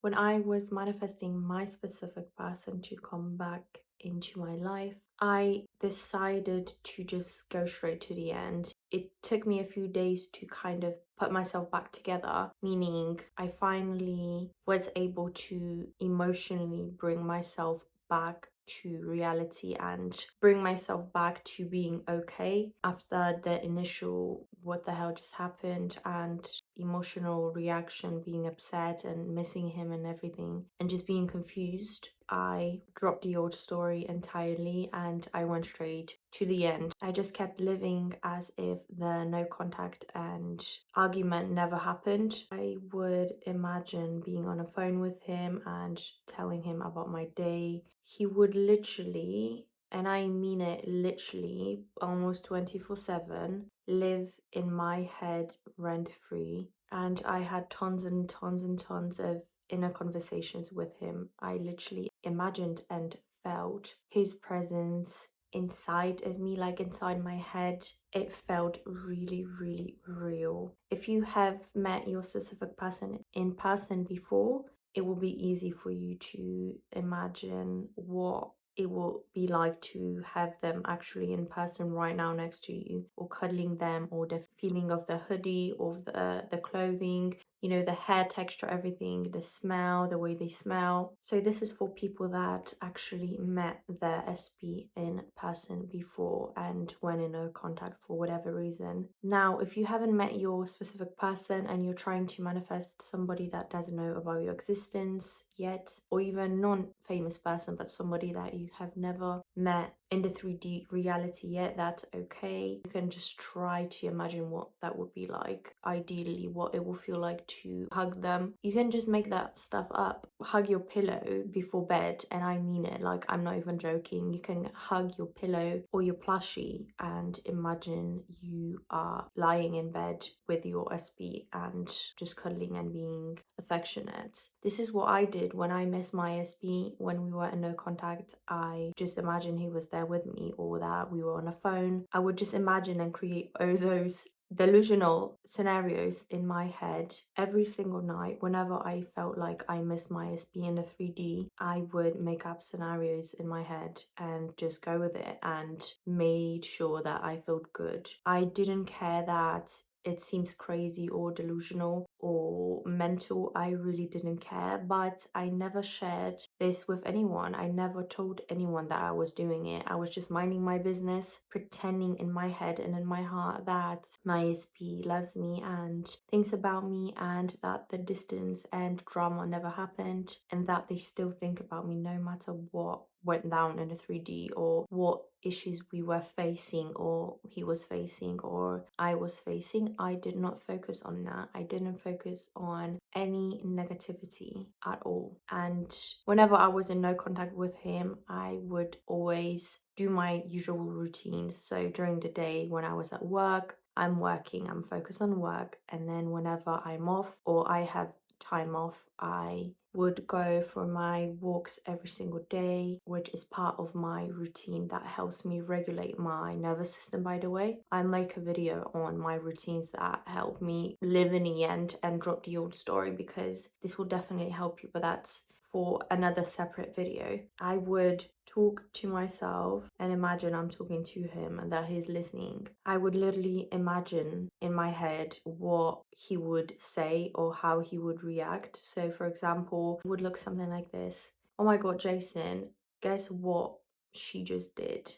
When I was manifesting my specific person to come back into my life, I decided to just go straight to the end. It took me a few days to kind of put myself back together, meaning I finally was able to emotionally bring myself back to reality and bring myself back to being okay after the initial what the hell just happened and emotional reaction, being upset and missing him and everything and just being confused. I dropped the old story entirely and I went straight to the end. I just kept living as if the no contact and argument never happened. I would imagine being on a phone with him and telling him about my day. He would literally, and I mean it literally, almost 24/7, live in my head rent free. And I had tons and tons and tons of inner conversations with him. I literally imagined and felt his presence inside of me, like inside my head. It felt really, really real. If you have met your specific person in person before, it will be easy for you to imagine what it will be like to have them actually in person right now next to you, or cuddling them, or the feeling of the hoodie or the clothing, the hair texture, everything, the smell, the way they smell. So this is for people that actually met their SP in person before and went in no contact for whatever reason. Now, if you haven't met your specific person and you're trying to manifest somebody that doesn't know about your existence yet, or even non-famous person, but somebody that you have never met in the 3D reality yet, that's okay. You can just try to imagine what that would be like. Ideally, what it will feel like to hug them. You can just make that stuff up. Hug your pillow before bed, and I mean it, like I'm not even joking. You can hug your pillow or your plushie and imagine you are lying in bed with your SP and just cuddling and being affectionate. This is what I did when I missed my SP. When we were in no contact, I just imagined he was there with me, or that we were on a phone. I would just imagine and create all those delusional scenarios in my head every single night. Whenever I felt like I missed my SP in a 3D, I would make up scenarios in my head and just go with it and made sure that I felt good. I didn't care that it seems crazy or delusional or mental. I really didn't care, but I never shared this with anyone. I never told anyone that I was doing it. I was just minding my business, pretending in my head and in my heart that my SP loves me and thinks about me, and that the distance and drama never happened, and that they still think about me no matter what went down in the 3D, or what issues we were facing, or he was facing, or I was facing. I did not focus on that. I didn't focus on any negativity at all. And whenever I was in no contact with him, I would always do my usual routine. So during the day when I was at work, I'm working, I'm focused on work. And then whenever I'm off or I have time off, I would go for my walks every single day, which is part of my routine that helps me regulate my nervous system. By the way, I make a video on my routines that help me live in the end and drop the old story, because this will definitely help you, but that's for another separate video. I would talk to myself and imagine I'm talking to him and that he's listening. I would literally imagine in my head what he would say or how he would react. So for example, it would look something like this. Oh my God, Jason, guess what she just did?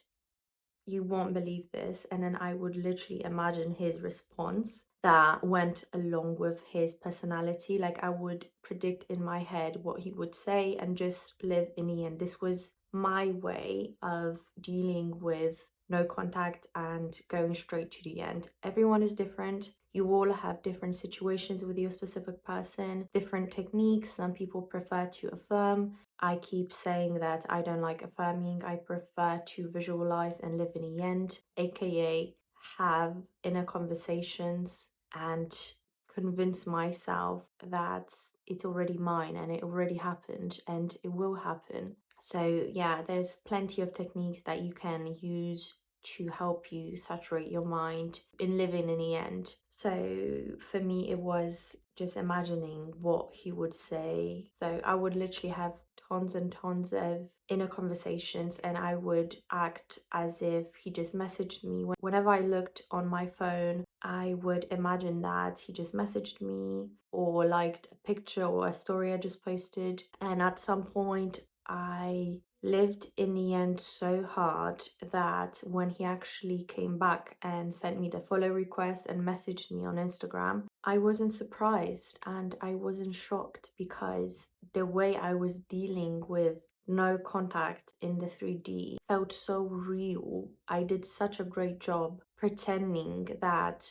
You won't believe this. And then I would literally imagine his response that went along with his personality. Like I would predict in my head what he would say and just live in the end. This was my way of dealing with no contact and going straight to the end. Everyone is different. You all have different situations with your specific person, different techniques. Some people prefer to affirm. I keep saying that I don't like affirming. I prefer to visualize and live in the end, aka have inner conversations and convince myself that it's already mine and it already happened and it will happen. So yeah, there's plenty of techniques that you can use to help you saturate your mind in living in the end. So for me, it was just imagining what he would say. So I would literally have tons and tons of inner conversations, and I would act as if he just messaged me. Whenever I looked on my phone, I would imagine that he just messaged me or liked a picture or a story I just posted. And at some point, I lived in the end so hard that when he actually came back and sent me the follow request and messaged me on Instagram, I wasn't surprised and I wasn't shocked, because the way I was dealing with no contact in the 3D felt so real. I did such a great job pretending that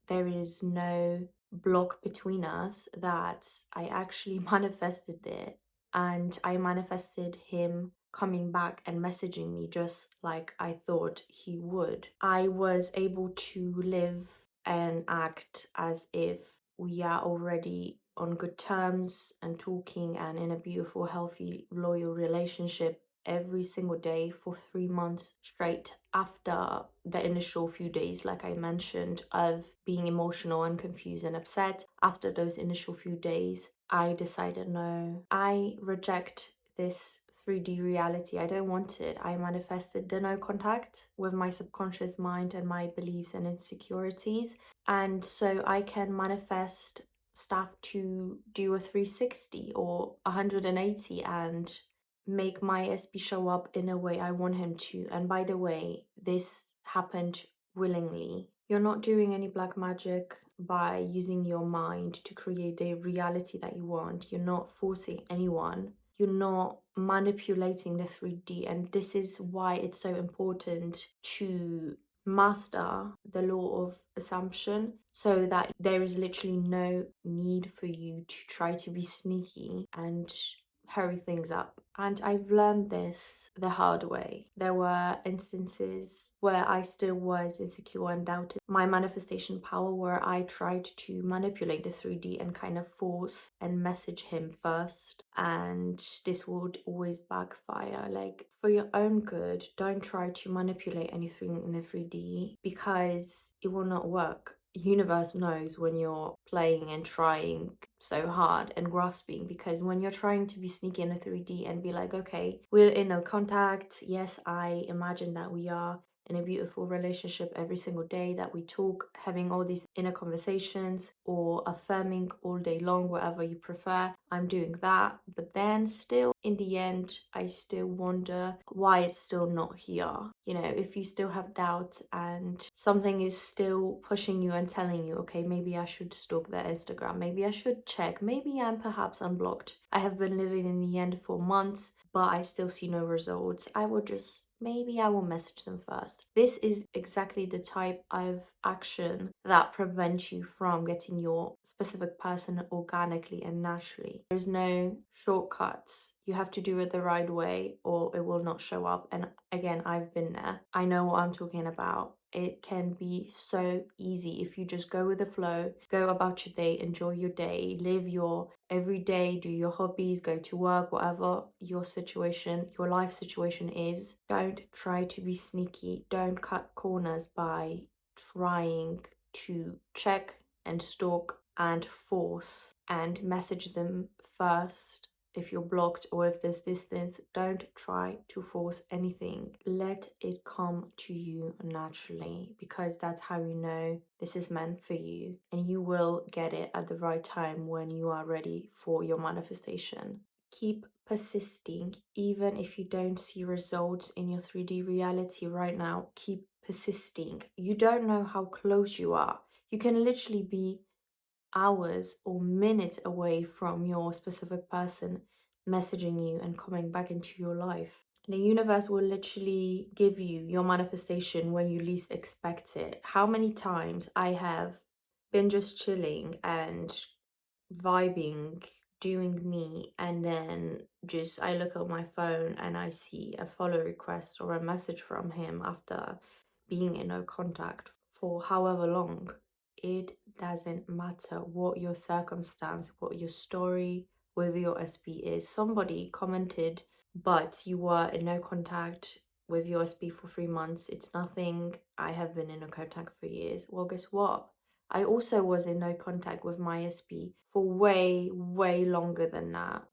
there is no block between us that I actually manifested it. And I manifested him coming back and messaging me just like I thought he would. I was able to live and act as if we are already on good terms and talking and in a beautiful, healthy, loyal relationship every single day for 3 months straight, after the initial few days, like I mentioned, of being emotional and confused and upset. After those initial few days, I decided, no, I reject this 3D reality. I don't want it. I manifested the no contact with my subconscious mind and my beliefs and insecurities. And so I can manifest stuff to do a 360 or 180 and make my SB show up in a way I want him to. And by the way, this happened willingly. You're not doing any black magic by using your mind to create the reality that you want. You're not forcing anyone. You're not manipulating the 3D. And this is why it's so important to master the law of assumption, so that there is literally no need for you to try to be sneaky and hurry things up. And I've learned this the hard way. There were instances where I still was insecure and doubted my manifestation power, where I tried to manipulate the 3D and kind of force and message him first. And this would always backfire. Like, for your own good, don't try to manipulate anything in the 3D, because it will not work. Universe knows when you're playing and trying so hard and grasping, because when you're trying to be sneaky in a 3D and be like, okay, we're in no contact, yes, I imagine that we are in a beautiful relationship every single day, that we talk, having all these inner conversations, or affirming all day long, whatever you prefer, I'm doing that. But then still, in the end, I still wonder why it's still not here. You know, if you still have doubts and something is still pushing you and telling you, okay, maybe I should stalk their Instagram, maybe I should check, maybe I'm perhaps unblocked. I have been living in the end for months, but I still see no results. Maybe I will message them first. This is exactly the type of action that prevents you from getting your specific person organically and naturally. There's no shortcuts. You have to do it the right way or it will not show up. And again, I've been there. I know what I'm talking about. It can be so easy if you just go with the flow, go about your day, enjoy your day, live your every day, do your hobbies, go to work, whatever your situation, your life situation is. Don't try to be sneaky. Don't cut corners by trying to check and stalk and force and message them first. If you're blocked or if there's distance, don't try to force anything. Let it come to you naturally, because that's how you know this is meant for you, and you will get it at the right time when you are ready for your manifestation. Keep persisting, even if you don't see results in your 3D reality right now. Keep persisting. You don't know how close you are. You can literally be hours or minutes away from your specific person messaging you and coming back into your life. The universe will literally give you your manifestation when you least expect it. How many times I have been just chilling and vibing, doing me, and then just I look at my phone and I see a follow request or a message from him after being in no contact for however long. It doesn't matter what your circumstance, what your story with your SB is. Somebody commented, but you were in no contact with your SB for 3 months. It's nothing. I have been in no contact for years. Well, guess what? I also was in no contact with my SP for way, way longer than that.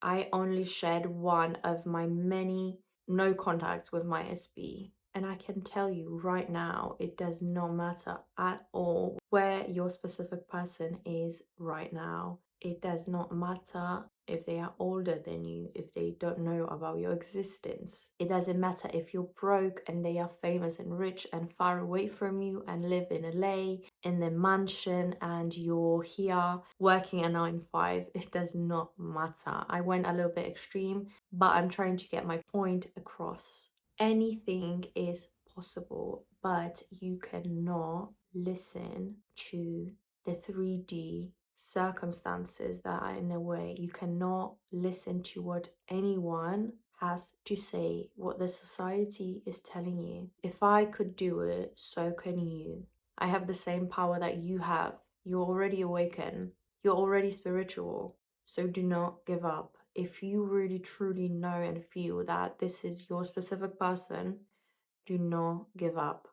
I only shared one of my many no contacts with my SB. And I can tell you right now, it does not matter at all where your specific person is right now. It does not matter if they are older than you, if they don't know about your existence. It doesn't matter if you're broke and they are famous and rich and far away from you and live in LA in the mansion and you're here working a 9 to 5. It does not matter. I went a little bit extreme, but I'm trying to get my point across. Anything is possible, but you cannot listen to the 3D circumstances that are in the way. You cannot listen to what anyone has to say, what the society is telling you. If I could do it, so can you. I have the same power that you have. You're already awakened. You're already spiritual. So do not give up. If you really truly know and feel that this is your specific person, do not give up.